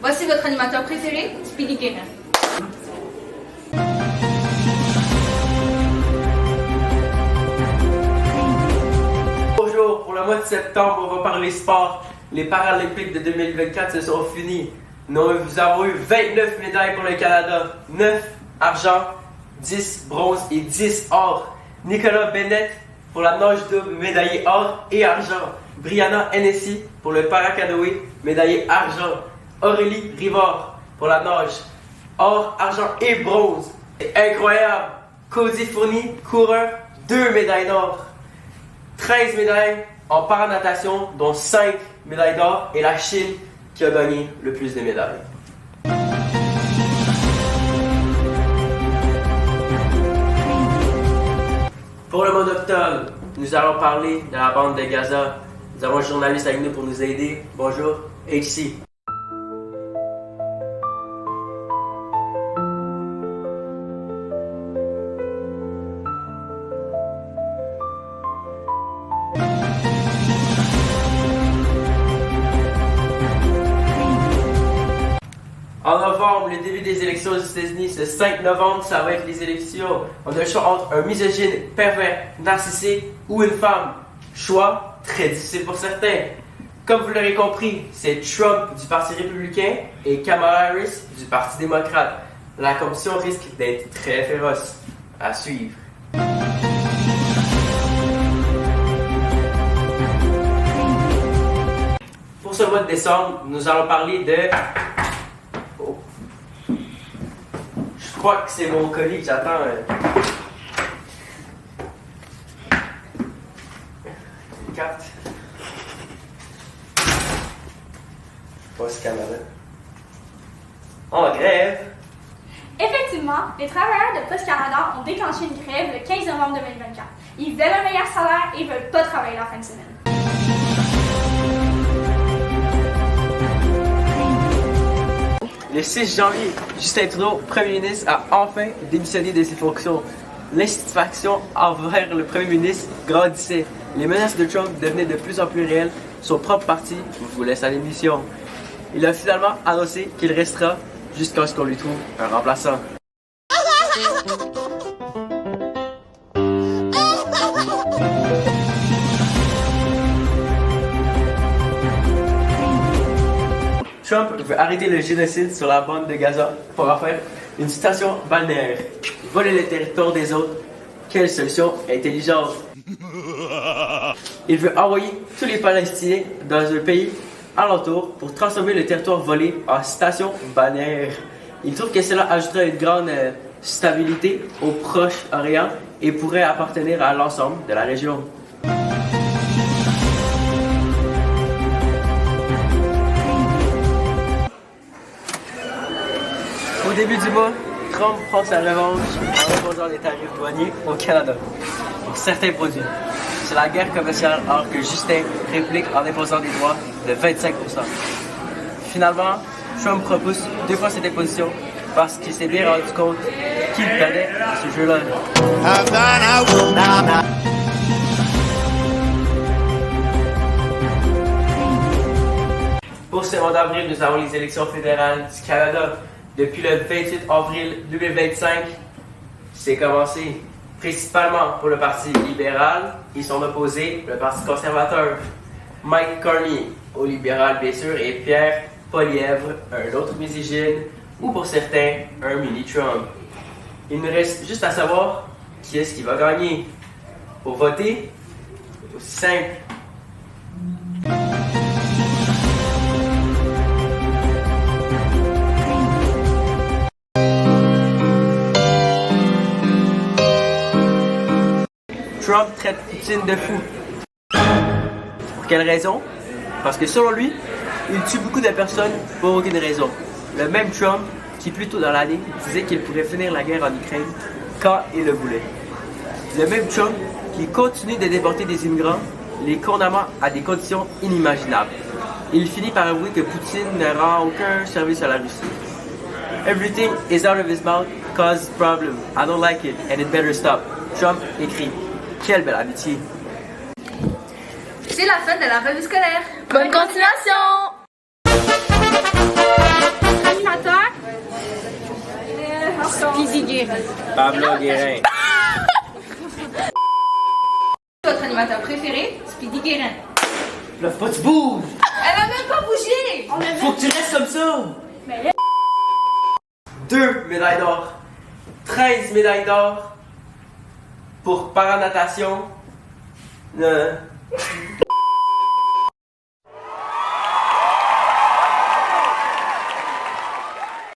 Voici votre animateur préféré, Speedy Guérin. Bonjour, pour le mois de septembre, on va parler sport. Les Paralympiques de 2024 se sont finis. Nous avons eu 29 médailles pour le Canada, 9 argent, 10 bronze et 10 or. Nicolas Bennett pour la nage double, médaillé or et argent. Brianna Hennessy pour le paracanoë, médaillé argent. Aurélie Rivard pour la nage, or, argent et bronze. C'est incroyable! Cody Fournier, coureur, 2 médailles d'or. 13 médailles en paranatation, dont 5 médailles d'or, et la Chine qui a gagné le plus de médailles. Pour le mois d'octobre, nous allons parler de la bande de Gaza. Nous avons un journaliste avec nous pour nous aider. Bonjour, HC. En novembre, le début des élections aux États-Unis, c'est le 5 novembre, ça va être les élections. On a le choix entre un misogyne, pervers, narcissique ou une femme. Choix très difficile pour certains. Comme vous l'aurez compris, c'est Trump du Parti républicain et Kamala Harris du Parti démocrate. La compétition risque d'être très féroce. À suivre. Pour ce mois de décembre, nous allons parler de... Je crois que c'est mon colis que j'attends. Une carte. Post Canada. En grève. Effectivement, les travailleurs de Post Canada ont déclenché une grève le 15 novembre 2024. Ils veulent un meilleur salaire et ne veulent pas travailler la fin de semaine. Le 6 janvier, Justin Trudeau, Premier ministre, a enfin démissionné de ses fonctions. L'insatisfaction envers le Premier ministre grandissait. Les menaces de Trump devenaient de plus en plus réelles. Son propre parti voulait sa démission. Il a finalement annoncé qu'il restera jusqu'à ce qu'on lui trouve un remplaçant. Trump veut arrêter le génocide sur la bande de Gaza pour en faire une station balnéaire. Voler le territoire des autres, quelle solution intelligente! Il veut envoyer tous les Palestiniens dans un pays alentour pour transformer le territoire volé en station balnéaire. Il trouve que cela ajouterait une grande stabilité au Proche-Orient et pourrait appartenir à l'ensemble de la région. Au début du mois, Trump prend sa revanche en imposant des tarifs douaniers au Canada pour certains produits. C'est la guerre commerciale alors que Justin réplique en imposant des droits de 25%. Finalement, Trump repousse 2 fois cette imposition parce qu'il s'est bien rendu compte qu'il perdait à ce jeu-là. Pour ce mois d'avril, nous avons les élections fédérales du Canada. Depuis le 28 avril 2025, c'est commencé principalement pour le Parti libéral et son opposé, le Parti conservateur. Mike Carney, au libéral bien sûr, et Pierre Poilievre, un autre misogyne, ou pour certains, un mini-Trump. Il nous reste juste à savoir qui est-ce qui va gagner. Pour voter, c'est aussi simple. Trump traite Poutine de fou. Pour quelle raison? Parce que selon lui, il tue beaucoup de personnes pour aucune raison. Le même Trump qui plus tôt dans l'année disait qu'il pourrait finir la guerre en Ukraine quand il le voulait. Le même Trump qui continue de déporter des immigrants, les condamnant à des conditions inimaginables. Il finit par avouer que Poutine ne rend aucun service à la Russie. Everything is out of his mouth causes problem. I don't like it and it better stop. Trump écrit. Quelle belle amitié! C'est la fin de la revue scolaire. Bonne continuation! Speedy Guérin. Pablo Guérin. Votre animateur préféré, Speedy Guérin. Là, faut pas que tu bouges! Elle a même pas bougé! On a Faut que tu restes comme ça! Mais là, 2 médailles d'or. 13 médailles d'or pour paranatation.